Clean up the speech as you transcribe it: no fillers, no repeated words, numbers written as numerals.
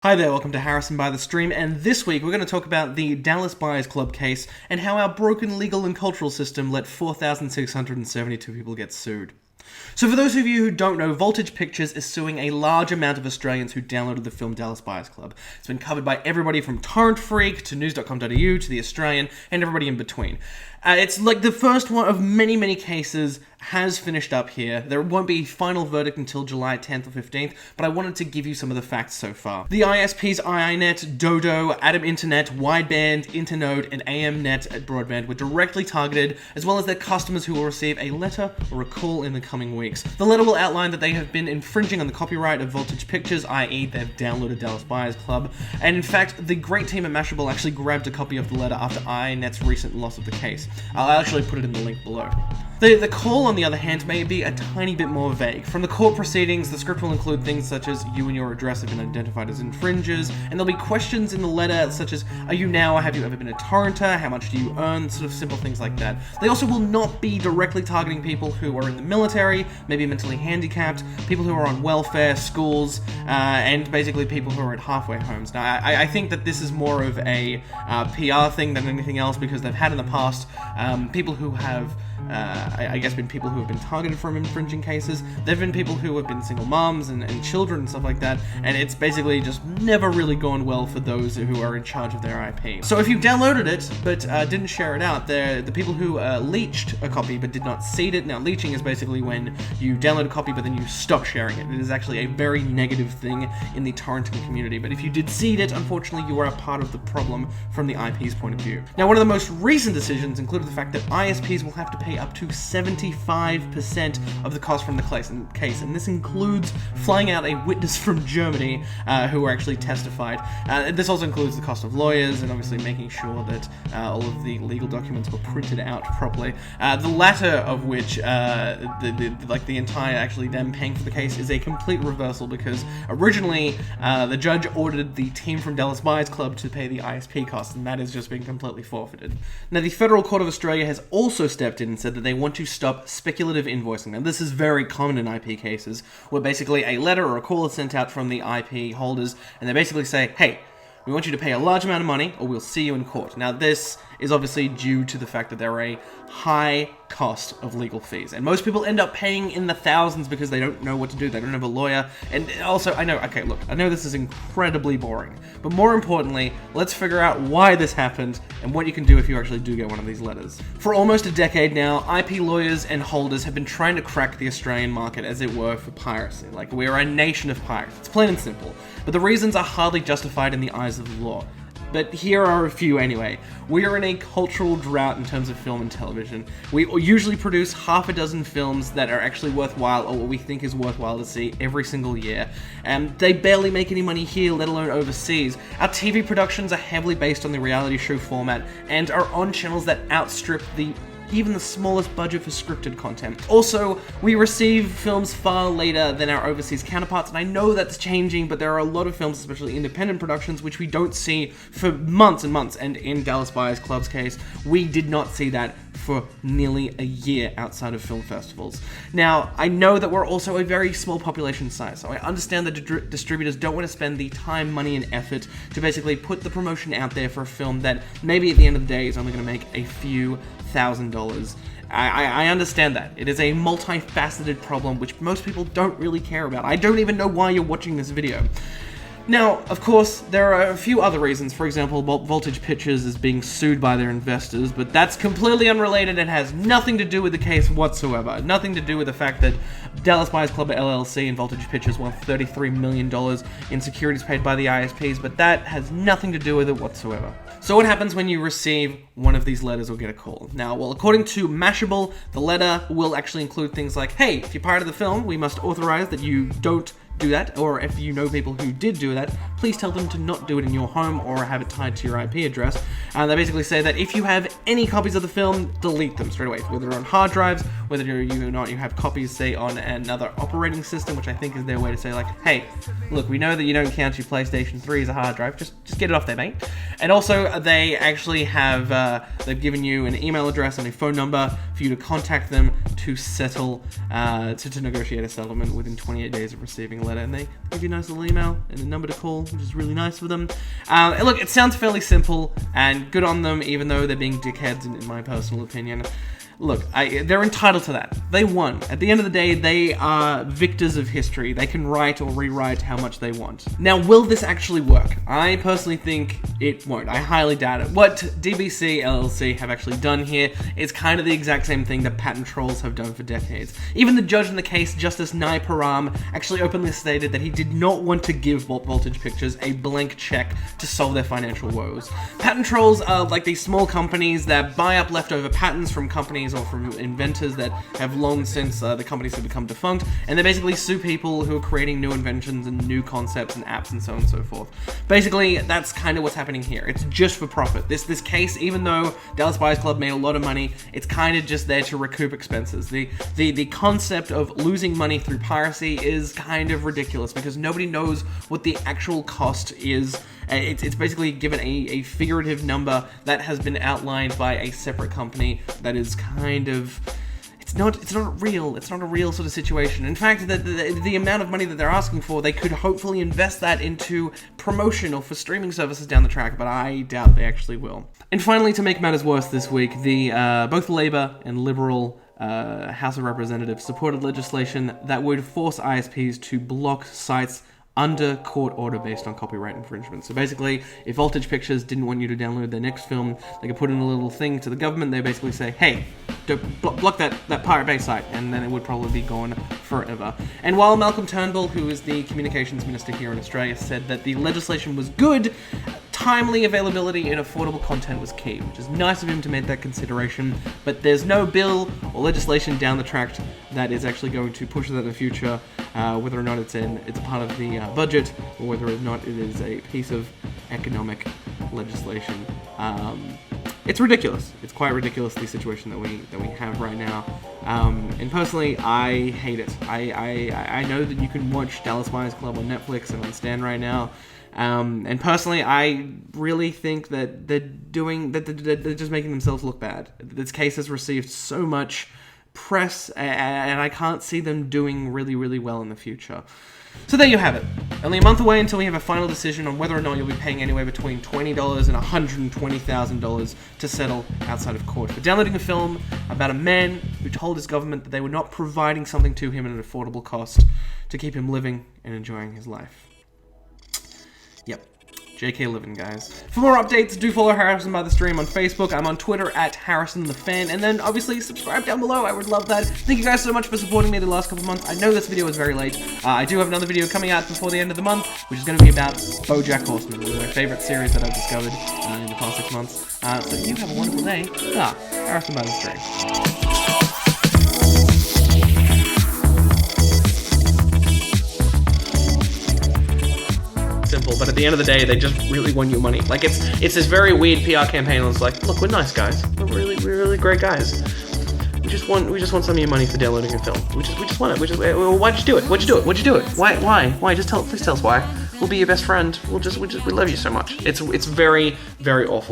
Hi there, welcome to Harrison by the Stream, and this week we're going to talk about the Dallas Buyers Club case and how our broken legal and cultural system let 4,672 people get sued. So for those of you who don't know, Voltage Pictures is suing a large amount of Australians who downloaded the film Dallas Buyers Club. It's been covered by everybody from TorrentFreak to news.com.au to The Australian and everybody in between. It's like the first one of many cases has finished up here. There won't be a final verdict until July 10th or 15th, but I wanted to give you some of the facts so far. The ISPs iiNet, Dodo, Atom Internet, Wideband, Internode, and AMNet at broadband were directly targeted, as well as their customers who will receive a letter or a call in the coming weeks. The letter will outline that they have been infringing on the copyright of Voltage Pictures, i.e. they've downloaded Dallas Buyers Club, and in fact, the great team at Mashable actually grabbed a copy of the letter after iiNet's recent loss of the case. I'll actually put it in the link below. The call, on the other hand, may be a tiny bit more vague. From the court proceedings, the script will include things such as you and your address have been identified as infringers, and there'll be questions in the letter such as, are you now or have you ever been a torrenter, how much do you earn, sort of simple things like that. They also will not be directly targeting people who are in the military, maybe mentally handicapped, people who are on welfare, schools, and basically people who are at halfway homes. Now, I think that this is more of a PR thing than anything else, because they've had in the past people who have I guess been people who have been targeted from infringing cases. There have been people who have been single moms and children and stuff like that, and it's basically just never really gone well for those who are in charge of their IP. So if you downloaded it but didn't share it out, they're the people who leached a copy but did not seed it. Now, leaching is basically when you download a copy but then you stop sharing it. It is actually a very negative thing in the torrenting community, but if you did seed it, unfortunately you are a part of the problem from the IP's point of view. Now, one of the most recent decisions included the fact that ISPs will have to pay up to 75% of the cost from the case, and this includes flying out a witness from Germany who actually testified. This also includes the cost of lawyers and obviously making sure that all of the legal documents were printed out properly. The latter of which, the entire actually them paying for the case, is a complete reversal, because originally the judge ordered the team from Dallas Buyers Club to pay the ISP costs, and that has just been completely forfeited. Now, the Federal Court of Australia has also stepped in and said that they want to stop speculative invoicing. Now, this is very common in IP cases, where basically a letter or a call is sent out from the IP holders, and they basically say, hey, we want you to pay a large amount of money, or we'll see you in court. Now, this is obviously due to the fact that there are a high cost of legal fees, and most people end up paying in the thousands because they don't know what to do. They don't have a lawyer, and also, I know this is incredibly boring, but more importantly, let's figure out why this happened and what you can do if you actually do get one of these letters. For almost a decade now, IP lawyers and holders have been trying to crack the Australian market, as it were, for piracy. Like, we're a nation of pirates. It's plain and simple, but the reasons are hardly justified in the eyes of the law. But here are a few anyway. We are in a cultural drought in terms of film and television. We usually produce half a dozen films that are actually worthwhile, or what we think is worthwhile to see, every single year. And they barely make any money here, let alone overseas. Our TV productions are heavily based on the reality show format and are on channels that outstrip even the smallest budget for scripted content. Also, we receive films far later than our overseas counterparts, and I know that's changing, but there are a lot of films, especially independent productions, which we don't see for months and months, and in Dallas Buyers Club's case, we did not see that for nearly a year outside of film festivals. Now, I know that we're also a very small population size, so I understand that distributors don't want to spend the time, money, and effort to basically put the promotion out there for a film that maybe at the end of the day is only going to make a few $1,000. I understand that. It is a multifaceted problem which most people don't really care about. I don't even know why you're watching this video. Now, of course, there are a few other reasons. For example, Voltage Pictures is being sued by their investors, but that's completely unrelated and has nothing to do with the case whatsoever. Nothing to do with the fact that Dallas Buyers Club LLC and Voltage Pictures won $33 million in securities paid by the ISPs, but that has nothing to do with it whatsoever. So what happens when you receive one of these letters or get a call? Now, well, according to Mashable, the letter will actually include things like, hey, if you're part of the film, we must authorize that you don't do that, or if you know people who did do that, please tell them to not do it in your home or have it tied to your IP address. They basically say that if you have any copies of the film, delete them straight away, whether on hard drives, whether you or not you have copies, say, on another operating system, which I think is their way to say, like, hey, look, we know that you don't count your PlayStation 3 as a hard drive, just get it off there, mate. And also, they actually have, they've given you an email address and a phone number for you to contact them to settle, to negotiate a settlement within 28 days of receiving a letter. letter, and they give you a nice little email and a number to call, which is really nice of them. Look, it sounds fairly simple, and good on them, even though they're being dickheads, in my personal opinion. Look, they're entitled to that. They won. At the end of the day, they are victors of history. They can write or rewrite how much they want. Now, will this actually work? I personally think it won't. I highly doubt it. What DBC LLC have actually done here is kind of the exact same thing that patent trolls have done for decades. Even the judge in the case, Justice Nai Param, actually openly stated that he did not want to give Voltage Pictures a blank check to solve their financial woes. Patent trolls are like these small companies that buy up leftover patents from companies or from inventors that have long since the companies have become defunct, and they basically sue people who are creating new inventions and new concepts and apps and so on and so forth. Basically, that's kind of what's happening here. It's just for profit. This case, even though Dallas Buyers Club made a lot of money, it's kind of just there to recoup expenses. The concept of losing money through piracy is kind of ridiculous because nobody knows what the actual cost is. It's basically given a figurative number that has been outlined by a separate company that is kind of... It's not real. It's not a real sort of situation. In fact, the amount of money that they're asking for, they could hopefully invest that into promotion or for streaming services down the track, but I doubt they actually will. And finally, to make matters worse this week, both Labour and Liberal House of Representatives supported legislation that would force ISPs to block sites under court order based on copyright infringement. So basically, if Voltage Pictures didn't want you to download their next film, they could put in a little thing to the government. They basically say, hey, block that Pirate Bay site, and then it would probably be gone forever. And while Malcolm Turnbull, who is the communications minister here in Australia, said that the legislation was good, timely availability and affordable content was key, which is nice of him to make that consideration, but there's no bill or legislation down the track that is actually going to push that in the future, whether or not it's a part of the budget, or whether or not it is a piece of economic legislation. It's ridiculous. It's quite ridiculous, the situation that we have right now. And personally, I hate it. I know that you can watch Dallas Buyers Club on Netflix and on Stan right now. And personally, I really think that they're just making themselves look bad. This case has received so much press, and I can't see them doing really, really well in the future. So there you have it. Only a month away until we have a final decision on whether or not you'll be paying anywhere between $20 and $120,000 to settle outside of court for downloading a film about a man who told his government that they were not providing something to him at an affordable cost to keep him living and enjoying his life. Yep. JK living, guys. For more updates, do follow Harrison by the Stream on Facebook. I'm on Twitter at HarrisonTheFan, and then obviously subscribe down below. I would love that. Thank you guys so much for supporting me the last couple of months. I know this video was very late. I do have another video coming out before the end of the month, which is going to be about BoJack Horseman, one of my favorite series that I've discovered in the past 6 months. So you have a wonderful day. Harrison by the Stream. Simple, but at the end of the day, they just really want your money. Like, it's this very weird PR campaign. It's like, look, we're nice guys. We're really great guys. We just want some of your money for downloading a film. We just want it. Why'd you do it? Why'd you do it? Why? Please tell us why. We'll be your best friend. We love you so much. It's very, very awful.